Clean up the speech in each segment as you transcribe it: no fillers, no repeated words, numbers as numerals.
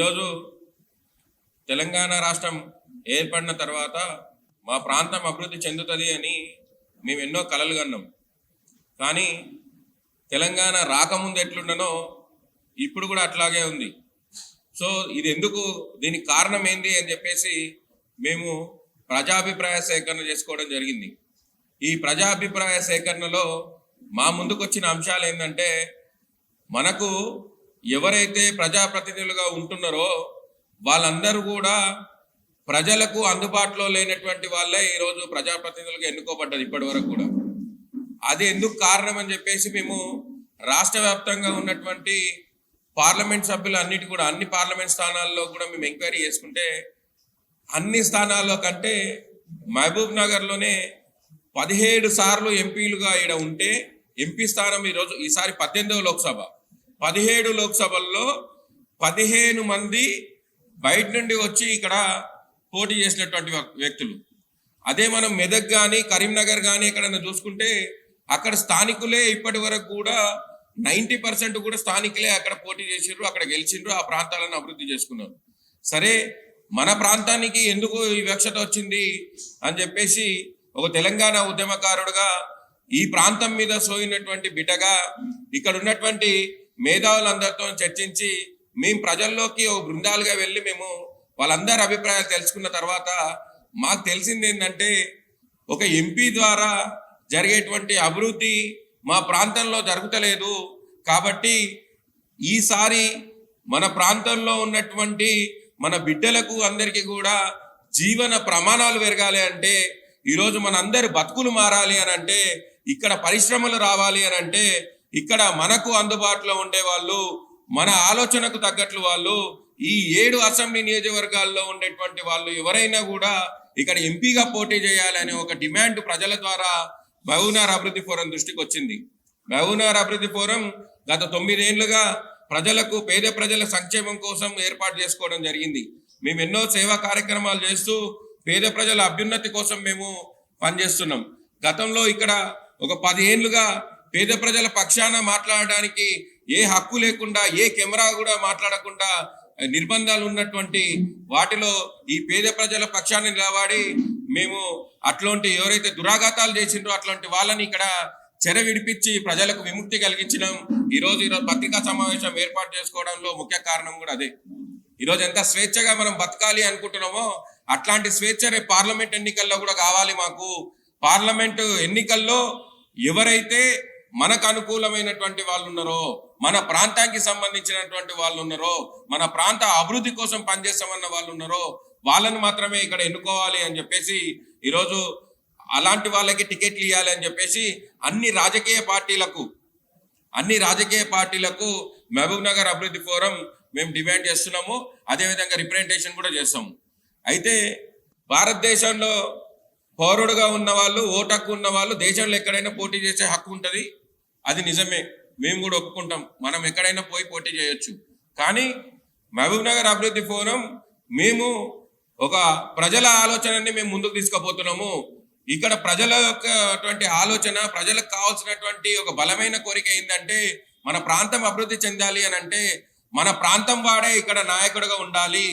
ఈరోజు తెలంగాణ రాష్ట్రం ఏర్పడిన తర్వాత మా ప్రాంతం అభివృద్ధి చెందుతుంది అని మేము ఎన్నో కలలు కన్నాం. కానీ తెలంగాణ రాకముందు ఎట్లుండనో ఇప్పుడు కూడా అట్లాగే ఉంది. సో ఇది ఎందుకు, దీనికి కారణం ఏంది అని చెప్పేసి మేము ప్రజాభిప్రాయ సేకరణ చేసుకోవడం జరిగింది. ఈ ప్రజాభిప్రాయ సేకరణలో మా ముందుకు వచ్చిన అంశాలు ఏంటంటే, మనకు ఎవరైతే ప్రజాప్రతినిధులుగా ఉంటున్నారో వాళ్ళందరూ కూడా ప్రజలకు అందుబాటులో లేనటువంటి వాళ్ళే ఈరోజు ప్రజాప్రతినిధులుగా ఎన్నుకోబడ్డది ఇప్పటి వరకు కూడా. అది ఎందుకు కారణం అని చెప్పేసి మేము రాష్ట్ర వ్యాప్తంగా ఉన్నటువంటి పార్లమెంట్ సభ్యులు అన్నిటి కూడా అన్ని పార్లమెంట్ స్థానాల్లో కూడా మేము ఎంక్వైరీ చేసుకుంటే అన్ని స్థానాల్లో కంటే మహబూబ్ నగర్లోనే 17 సార్లు ఎంపీలుగా ఈడ ఉంటే ఎంపీ స్థానం ఈసారి 18వ లోక్సభ, 17 లోక్సభల్లో 15 మంది బయట నుండి వచ్చి ఇక్కడ పోటీ చేసినటువంటి వ్యక్తులు. అదే మనం మెదక్ కానీ కరీంనగర్ కానీ ఎక్కడైనా చూసుకుంటే అక్కడ స్థానికులే ఇప్పటి వరకు కూడా 90% కూడా స్థానికులే అక్కడ పోటీ చేసిండ్రు, అక్కడ గెలిచిండ్రు, ఆ ప్రాంతాలను అభివృద్ధి చేసుకున్నారు. సరే, మన ప్రాంతానికి ఎందుకు ఈ వివక్షత వచ్చింది అని చెప్పేసి ఒక తెలంగాణ ఉద్యమకారుడుగా ఈ ప్రాంతం మీద సోయినటువంటి బిడ్డగా ఇక్కడ ఉన్నటువంటి మేధావులందరితో చర్చించి మేము ప్రజల్లోకి ఒక బృందాలుగా వెళ్ళి మేము వాళ్ళందరి అభిప్రాయాలు తెలుసుకున్న తర్వాత మాకు తెలిసింది ఏంటంటే, ఒక ఎంపీ ద్వారా జరిగేటువంటి అభివృద్ధి మా ప్రాంతంలో జరుగుతలేదు. కాబట్టి ఈసారి మన ప్రాంతంలో ఉన్నటువంటి మన బిడ్డలకు అందరికీ కూడా జీవన ప్రమాణాలు పెరగాలి అంటే, ఈరోజు మన అందరి బతుకులు మారాలి అని అంటే, ఇక్కడ పరిశ్రమలు రావాలి అని అంటే, ఇక్కడ మనకు అందుబాటులో ఉండే వాళ్ళు, మన ఆలోచనకు తగ్గట్లు వాళ్ళు, ఈ 7 అసెంబ్లీ నియోజకవర్గాల్లో ఉండేటువంటి వాళ్ళు ఎవరైనా కూడా ఇక్కడ ఎంపీగా పోటీ చేయాలనే ఒక డిమాండ్ ప్రజల ద్వారా మహబూబ్నగర్ అభివృద్ధి ఫోరం దృష్టికి వచ్చింది. మహబూబ్నగర్ అభివృద్ధి ఫోరం గత 9 ఏళ్లుగా ప్రజలకు, పేద ప్రజల సంక్షేమం కోసం ఏర్పాటు చేసుకోవడం జరిగింది. మేము ఎన్నో సేవా కార్యక్రమాలు చేస్తూ పేద ప్రజల అభ్యున్నతి కోసం మేము పనిచేస్తున్నాం. గతంలో ఇక్కడ ఒక 10 ఏళ్లుగా పేద ప్రజల పక్షాన మాట్లాడడానికి ఏ హక్కు లేకుండా, ఏ కెమెరా కూడా మాట్లాడకుండా నిర్బంధాలు ఉన్నటువంటి వాటిలో ఈ పేద ప్రజల పక్షాన్ని నిలబడి మేము అట్లాంటి ఎవరైతే దురాఘాతాలు చేసిండ్రో అట్లాంటి వాళ్ళని ఇక్కడ చెర విడిపించి ప్రజలకు విముక్తి కలిగించడం, ఈరోజు పత్రికా సమావేశం ఏర్పాటు చేసుకోవడంలో ముఖ్య కారణం కూడా అదే. ఈరోజు ఎంత స్వేచ్ఛగా మనం బతకాలి అనుకుంటున్నామో అట్లాంటి స్వేచ్ఛ రేపు పార్లమెంట్ ఎన్నికల్లో కూడా కావాలి మాకు. పార్లమెంటు ఎన్నికల్లో ఎవరైతే మనకు అనుకూలమైనటువంటి వాళ్ళు ఉన్నారో, మన ప్రాంతానికి సంబంధించినటువంటి వాళ్ళు ఉన్నారో, మన ప్రాంత అభివృద్ధి కోసం పనిచేస్తామన్న వాళ్ళు ఉన్నారో వాళ్ళని మాత్రమే ఇక్కడ ఎన్నుకోవాలి అని చెప్పేసి ఈరోజు అలాంటి వాళ్ళకి టికెట్లు ఇవ్వాలి అని చెప్పేసి అన్ని రాజకీయ పార్టీలకు మహబూబ్ నగర్ అభివృద్ధి ఫోరం మేము డిమాండ్ చేస్తున్నాము. అదేవిధంగా రిప్రజెంటేషన్ కూడా చేస్తాము. అయితే భారతదేశంలో పౌరుడుగా ఉన్న వాళ్ళు, ఓటు హక్కు ఉన్న వాళ్ళు దేశంలో ఎక్కడైనా పోటీ చేసే హక్కు ఉంటుంది. అది నిజమే, మేము కూడా ఒప్పుకుంటాం. మనం ఎక్కడైనా పోయి పోటీ చేయొచ్చు. కానీ మహబూబ్ నగర్ అభివృద్ధి ఫోరం మేము ఒక ప్రజల ఆలోచనని మేము ముందుకు తీసుకుపోతున్నాము. ఇక్కడ ప్రజల యొక్క ఆలోచన, ప్రజలకు కావాల్సినటువంటి ఒక బలమైన కోరిక ఏంటంటే, మన ప్రాంతం అభివృద్ధి చెందాలి అని అంటే మన ప్రాంతం వాడే ఇక్కడ నాయకుడిగా ఉండాలి.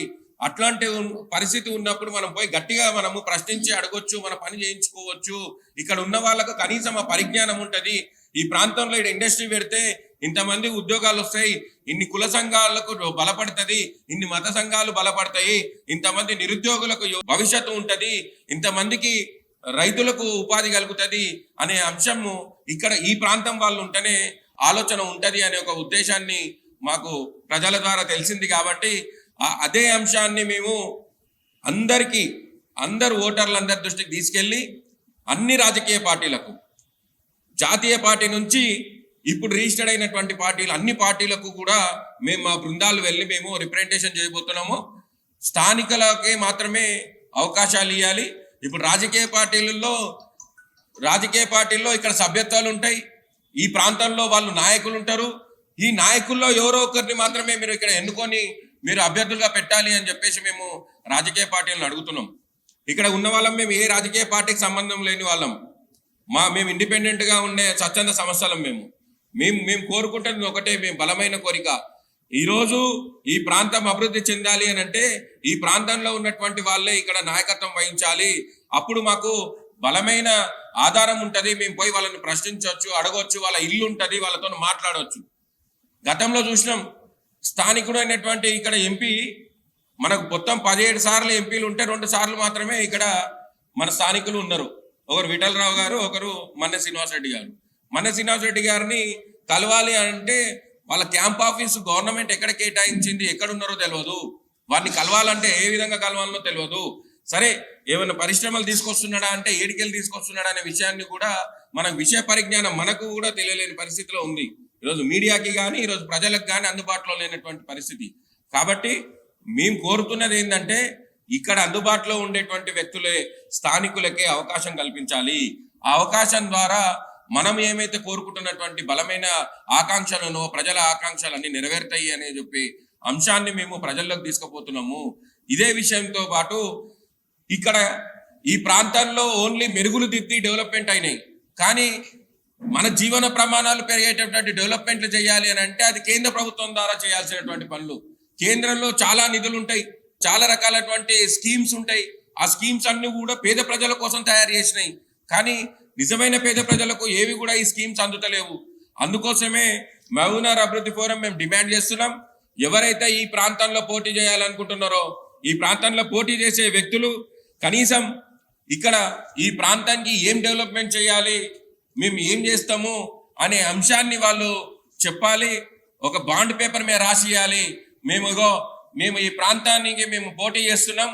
అట్లాంటి పరిస్థితి ఉన్నప్పుడు మనం పోయి గట్టిగా మనము ప్రశ్నించి అడగొచ్చు, మన పని చేయించుకోవచ్చు. ఇక్కడ ఉన్న వాళ్ళకు కనీసం ఆ పరిజ్ఞానం ఉంటుంది. ఈ ప్రాంతంలో ఇక్కడ ఇండస్ట్రీ పెడితే ఇంతమంది ఉద్యోగాలు వస్తాయి, ఇన్ని కుల సంఘాలకు బలపడుతుంది, ఇన్ని మత సంఘాలు బలపడతాయి, ఇంతమంది నిరుద్యోగులకు భవిష్యత్తు ఉంటుంది, ఇంతమందికి రైతులకు ఉపాధి కలుగుతుంది అనే అంశము ఇక్కడ ఈ ప్రాంతం వాళ్ళు ఉంటేనే ఆలోచన ఉంటుంది అనే ఒక ఉద్దేశాన్ని మాకు ప్రజల ద్వారా తెలిసింది. కాబట్టి అదే అంశాన్ని మేము అందరు ఓటర్లందరి దృష్టికి తీసుకెళ్ళి అన్ని రాజకీయ పార్టీలకు, జాతీయ పార్టీ నుంచి ఇప్పుడు రిజిస్టర్డ్ అయినటువంటి పార్టీలు అన్ని పార్టీలకు కూడా మేము మా బృందాలు వెళ్ళి మేము రిప్రజెంటేషన్ చేయబోతున్నాము. స్థానికులకే మాత్రమే అవకాశాలు ఇవ్వాలి. ఇప్పుడు రాజకీయ పార్టీల్లో ఇక్కడ సభ్యత్వాలు ఉంటాయి. ఈ ప్రాంతంలో వాళ్ళు నాయకులు ఉంటారు. ఈ నాయకుల్లో ఎవరో ఒకరిని మాత్రమే మీరు ఇక్కడ ఎన్నుకొని మీరు అభ్యర్థులుగా పెట్టాలి అని చెప్పేసి మేము రాజకీయ పార్టీలను అడుగుతున్నాం. ఇక్కడ ఉన్న వాళ్ళం మేము ఏ రాజకీయ పార్టీకి సంబంధం లేని వాళ్ళం. మేము ఇండిపెండెంట్గా ఉండే స్వచ్ఛంద సంస్థలం. మేము కోరుకుంటున్నది ఒకటే, మేము బలమైన కోరిక, ఈరోజు ఈ ప్రాంతం అభివృద్ధి చెందాలి అని అంటే ఈ ప్రాంతంలో ఉన్నటువంటి వాళ్ళే ఇక్కడ నాయకత్వం వహించాలి. అప్పుడు మాకు బలమైన ఆధారం ఉంటది. మేము పోయి వాళ్ళని ప్రశ్నించవచ్చు, అడగవచ్చు, వాళ్ళ ఇల్లు ఉంటది, వాళ్ళతో మాట్లాడవచ్చు. గతంలో చూసినాం, స్థానికుడు అయినటువంటి ఇక్కడ ఎంపీ మనకు మొత్తం 17 సార్లు ఎంపీలు ఉంటే 2 సార్లు మాత్రమే ఇక్కడ మన స్థానికులు ఉన్నారు. ఒకరు విఠలరావు గారు, ఒకరు మన్నె శ్రీనివాసరెడ్డి గారు. మన్నె శ్రీనివాసరెడ్డి గారిని కలవాలి అంటే వాళ్ళ క్యాంప్ ఆఫీసు గవర్నమెంట్ ఎక్కడ కేటాయించింది, ఎక్కడున్నారో తెలియదు. వారిని కలవాలంటే ఏ విధంగా కలవాలనో తెలియదు. సరే, ఏమైనా పరిశ్రమలు తీసుకొస్తున్నాడా అంటే ఏడికెళ్ళి తీసుకొస్తున్నాడా అనే విషయాన్ని కూడా మనకు విషయ పరిజ్ఞానం మనకు కూడా తెలియలేని పరిస్థితిలో ఉంది. ఈరోజు మీడియాకి కానీ ఈరోజు ప్రజలకు కానీ అందుబాటులో లేనటువంటి పరిస్థితి. కాబట్టి మేము కోరుతున్నది ఏంటంటే ఇక్కడ అందుబాటులో ఉండేటువంటి వ్యక్తులే స్థానికులకే అవకాశం కల్పించాలి. ఆ అవకాశం ద్వారా మనం ఏమైతే కోరుకుంటున్నటువంటి బలమైన ఆకాంక్షలను, ప్రజల ఆకాంక్షలన్నీ నెరవేరుతాయి అనే చెప్పి అంశాన్ని మేము ప్రజల్లోకి తీసుకుపోతున్నాము. ఇదే విషయంతో పాటు ఇక్కడ ఈ ప్రాంతాల్లో ఓన్లీ మెరుగులు దిద్ది డెవలప్మెంట్ అయినాయి, కానీ మన జీవన ప్రమాణాలు పెరిగేటటువంటి డెవలప్మెంట్లు చేయాలి అని అంటే అది కేంద్ర ప్రభుత్వం ద్వారా చేయాల్సినటువంటి పనులు. కేంద్రంలో చాలా నిధులు ఉంటాయి, చాలా రకాలటువంటి స్కీమ్స్ ఉంటాయి. ఆ స్కీమ్స్ అన్ని కూడా పేద ప్రజల కోసం తయారు చేసినాయి, కానీ నిజమైన పేద ప్రజలకు ఏవి కూడా ఈ స్కీమ్స్ అందుతలేవు. అందుకోసమే మహబూబ్నగర్ అభివృద్ధి ఫోరం మేము డిమాండ్ చేస్తున్నాం, ఎవరైతే ఈ ప్రాంతంలో పోటీ చేయాలనుకుంటున్నారో ఈ ప్రాంతంలో పోటీ చేసే వ్యక్తులు కనీసం ఇక్కడ ఈ ప్రాంతానికి ఏం డెవలప్మెంట్ చేయాలి, మేము ఏం చేస్తాము అనే అంశాన్ని వాళ్ళు చెప్పాలి. ఒక బాండ్ పేపర్ మీద రాసియాలి. మేము ఈ ప్రాంతానికి మేము పోటీ చేస్తున్నాం,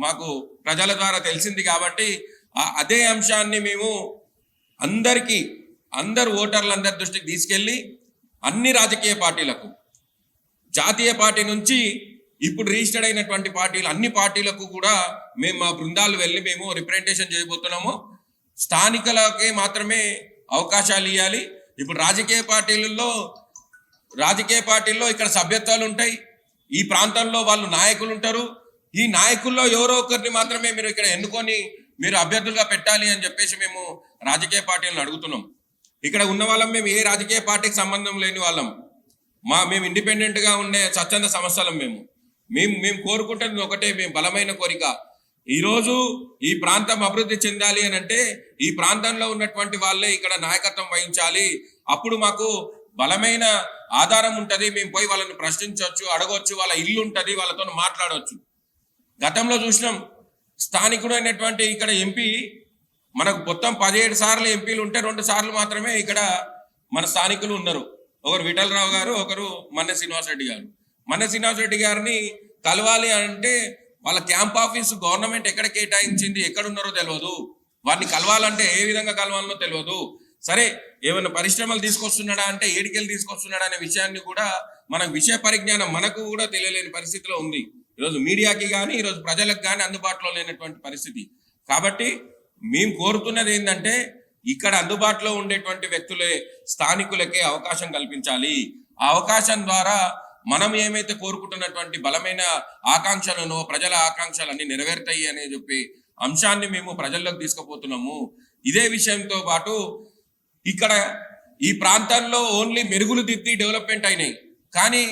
మాకు ప్రజల ద్వారా తెలిసింది కాబట్టి అదే అంశాన్ని మేము అందరు ఓటర్లందరి దృష్టికి తీసుకెళ్ళి అన్ని రాజకీయ పార్టీలకు, జాతీయ పార్టీ నుంచి ఇప్పుడు రిజిస్టర్డ్ అయినటువంటి పార్టీలు అన్ని పార్టీలకు కూడా మేము మా బృందాలు వెళ్ళి మేము రిప్రజెంటేషన్ చేయబోతున్నాము. స్థానికులకే మాత్రమే అవకాశాలు ఇవ్వాలి. ఇప్పుడు రాజకీయ పార్టీల్లో ఇక్కడ సభ్యత్వాలు ఉంటాయి, ఈ ప్రాంతంలో వాళ్ళు నాయకులు ఉంటారు. ఈ నాయకుల్లో ఎవరో ఒకరిని మాత్రమే మీరు ఇక్కడ ఎన్నుకొని మీరు అభ్యర్థులుగా పెట్టాలి అని చెప్పేసి మేము రాజకీయ పార్టీలను అడుగుతున్నాం. ఇక్కడ ఉన్న వాళ్ళం మేము ఏ రాజకీయ పార్టీకి సంబంధం లేని వాళ్ళం, మేము ఇండిపెండెంట్ గా ఉండే స్వచ్ఛంద సంస్థలం. మేము కోరుకుంటుంది ఒకటే, మేము బలమైన కోరిక, ఈరోజు ఈ ప్రాంతం అభివృద్ధి చెందాలి అని అంటే ఈ ప్రాంతంలో ఉన్నటువంటి వాళ్ళే ఇక్కడ నాయకత్వం వహించాలి. అప్పుడు మాకు బలమైన ఆధారం ఉంటది, మేము పోయి వాళ్ళని ప్రశ్నించవచ్చు, అడగవచ్చు, వాళ్ళ ఇల్లు ఉంటది, వాళ్ళతో మాట్లాడవచ్చు. గతంలో చూసినాం, స్థానికుడు అయినటువంటి ఇక్కడ ఎంపీ మనకు మొత్తం 17 సార్లు ఎంపీలు ఉంటే 2 సార్లు మాత్రమే ఇక్కడ మన స్థానికులు ఉన్నారు. ఒకరు విఠలరావు గారు, ఒకరు మన్నె శ్రీనివాసరెడ్డి గారు. మన్నె శ్రీనివాసరెడ్డి గారిని కలవాలి అంటే వాళ్ళ క్యాంప్ ఆఫీసు గవర్నమెంట్ ఎక్కడ కేటాయించింది, ఎక్కడున్నారో తెలియదు. వారిని కలవాలంటే ఏ విధంగా కలవాలనో తెలియదు. సరే, ఏమైనా పరిశ్రమలు తీసుకొస్తున్నాడా అంటే ఏడికెళ్ళి తీసుకొస్తున్నాడా అనే విషయాన్ని కూడా మనకు విషయ పరిజ్ఞానం మనకు కూడా తెలియలేని పరిస్థితిలో ఉంది. ఈరోజు మీడియాకి కానీ ఈరోజు ప్రజలకు కానీ అందుబాటులో లేనటువంటి పరిస్థితి. కాబట్టి మేము కోరుతున్నది ఏంటంటే ఇక్కడ అందుబాటులో ఉండేటువంటి వ్యక్తులే స్థానికులకే అవకాశం కల్పించాలి. ఆ అవకాశం ద్వారా మనం ఏమైతే కోరుకుంటున్నటువంటి బలమైన ఆకాంక్షలను, ప్రజల ఆకాంక్షలన్నీ నెరవేరుతాయి అనే చెప్పి అంశాన్ని మేము ప్రజల్లోకి తీసుకుపోతున్నాము. ఇదే విషయంతో పాటు ఇక్కడ ఈ ప్రాంతంలో ఓన్లీ మెరుగులు దిద్ది డెవలప్మెంట్ అయినాయి, కానీ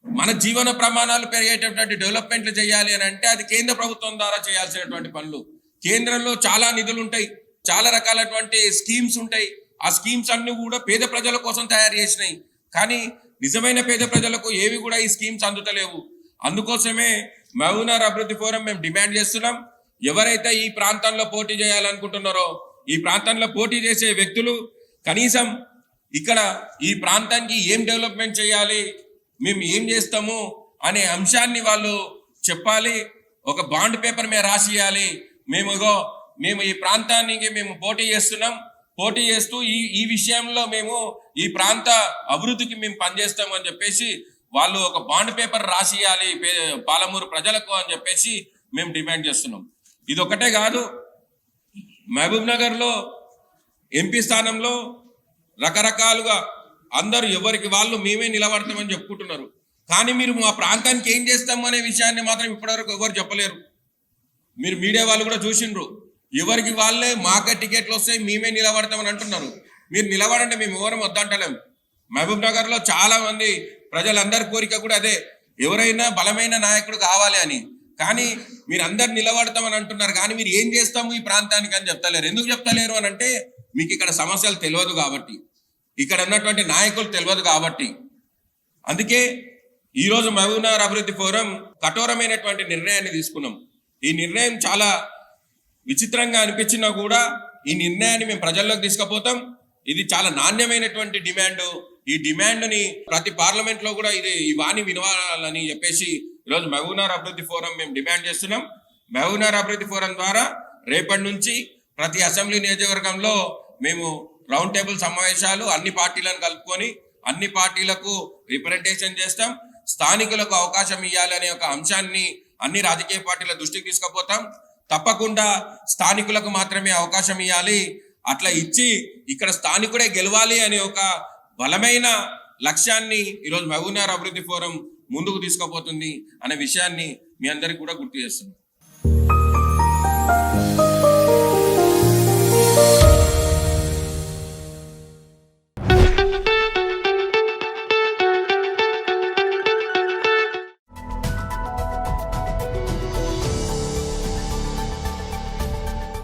మన జీవన ప్రమాణాలు పెరిగేటటువంటి డెవలప్మెంట్లు చేయాలి అని అంటే అది కేంద్ర ప్రభుత్వం ద్వారా చేయాల్సినటువంటి పనులు. కేంద్రంలో చాలా నిధులు ఉంటాయి, చాలా రకాలటువంటి స్కీమ్స్ ఉంటాయి. ఆ స్కీమ్స్ అన్ని కూడా పేద ప్రజల కోసం తయారు చేసినాయి, కానీ నిజమైన పేద ప్రజలకు ఏవి కూడా ఈ స్కీమ్స్ అందుతలేవు. అందుకోసమే మహబూబ్నగర్ అభివృద్ధి ఫోరం మేము డిమాండ్ చేస్తున్నాం, ఎవరైతే ఈ ప్రాంతంలో పోటీ చేయాలనుకుంటున్నారో ఈ ప్రాంతంలో పోటీ చేసే వ్యక్తులు కనీసం ఇక్కడ ఈ ప్రాంతానికి ఏం డెవలప్మెంట్ చేయాలి, మేము ఏం చేస్తాము అనే అంశాన్ని వాళ్ళు చెప్పాలి. ఒక బాండ్ పేపర్ మీద రాసియాలి. మేము ఈ ప్రాంతానికి మేము పోటీ చేస్తూ ఈ విషయంలో మేము ఈ ప్రాంత అభివృద్ధికి మేము పనిచేస్తాము అని చెప్పేసి వాళ్ళు ఒక బాండ్ పేపర్ రాసియాలి పాలమూరు ప్రజలకు అని చెప్పేసి మేము డిమాండ్ చేస్తున్నాం. ఇది ఒకటే కాదు, మహబూబ్ నగర్ లో ఎంపీ స్థానంలో రకరకాలుగా అందరూ ఎవరికి వాళ్ళు మేమే నిలబడతామని చెప్పుకుంటున్నారు, కానీ మీరు మా ప్రాంతానికి ఏం చేస్తాము అనే విషయాన్ని మాత్రం ఇప్పటివరకు ఎవరు చెప్పలేరు. మీరు మీడియా వాళ్ళు కూడా చూసిండ్రు, ఎవరికి వాళ్ళే మాకే టికెట్లు వస్తాయి మేమే నిలబడతామని అంటున్నారు. మీరు నిలబడండి, మేము ఎవరం వద్దంటలేం. మహబూబ్ నగర్ లో చాలా మంది ప్రజలందరి కోరిక కూడా అదే, ఎవరైనా బలమైన నాయకుడు కావాలి అని. కానీ మీరు అందరు నిలబడతామని అంటున్నారు, కానీ మీరు ఏం చేస్తాము ఈ ప్రాంతానికి అని చెప్తలేరు. ఎందుకు చెప్తలేరు అని అంటే మీకు ఇక్కడ సమస్యలు తెలియదు కాబట్టి, ఇక్కడ ఉన్నటువంటి నాయకులు తెలియదు కాబట్టి. అందుకే ఈరోజు మహబూబ్నగర్ అభివృద్ధి ఫోరం కఠోరమైనటువంటి నిర్ణయాన్ని తీసుకున్నాం. ఈ నిర్ణయం చాలా విచిత్రంగా అనిపించినా కూడా ఈ నిర్ణయాన్ని మేము ప్రజల్లోకి తీసుకుపోతాం. ఇది చాలా నాణ్యమైనటువంటి డిమాండ్. ఈ డిమాండ్ని ప్రతి పార్లమెంట్ లో కూడా ఈ వాణి వినవాలని చెప్పేసి ఈరోజు మహబూబ్నగర్ అభివృద్ధి ఫోరం మేము డిమాండ్ చేస్తున్నాం. మహబూబ్నగర్ అభివృద్ధి ఫోరం ద్వారా రేపటి నుంచి ప్రతి అసెంబ్లీ నియోజకవర్గంలో మేము రౌండ్ టేబుల్ సమావేశాలు అన్ని పార్టీలను కలుపుకొని అన్ని పార్టీలకు రిప్రజెంటేషన్ చేస్తాం. స్థానికులకు అవకాశం ఇవ్వాలనే ఒక అంశాన్ని అన్ని రాజకీయ పార్టీల దృష్టికి తీసుకుపోతాం. తప్పకుండా స్థానికులకు మాత్రమే అవకాశం ఇవ్వాలి, అట్లా ఇచ్చి ఇక్కడ స్థానికుడే గెలవాలి అనే ఒక బలమైన లక్ష్యాన్ని ఈరోజు మహబూబ్నగర్ అభివృద్ధి ఫోరం ముందుకు తీసుకుపోతుంది అనే విషయాన్ని మీ అందరికీ కూడా గుర్తు చేస్తున్నాం.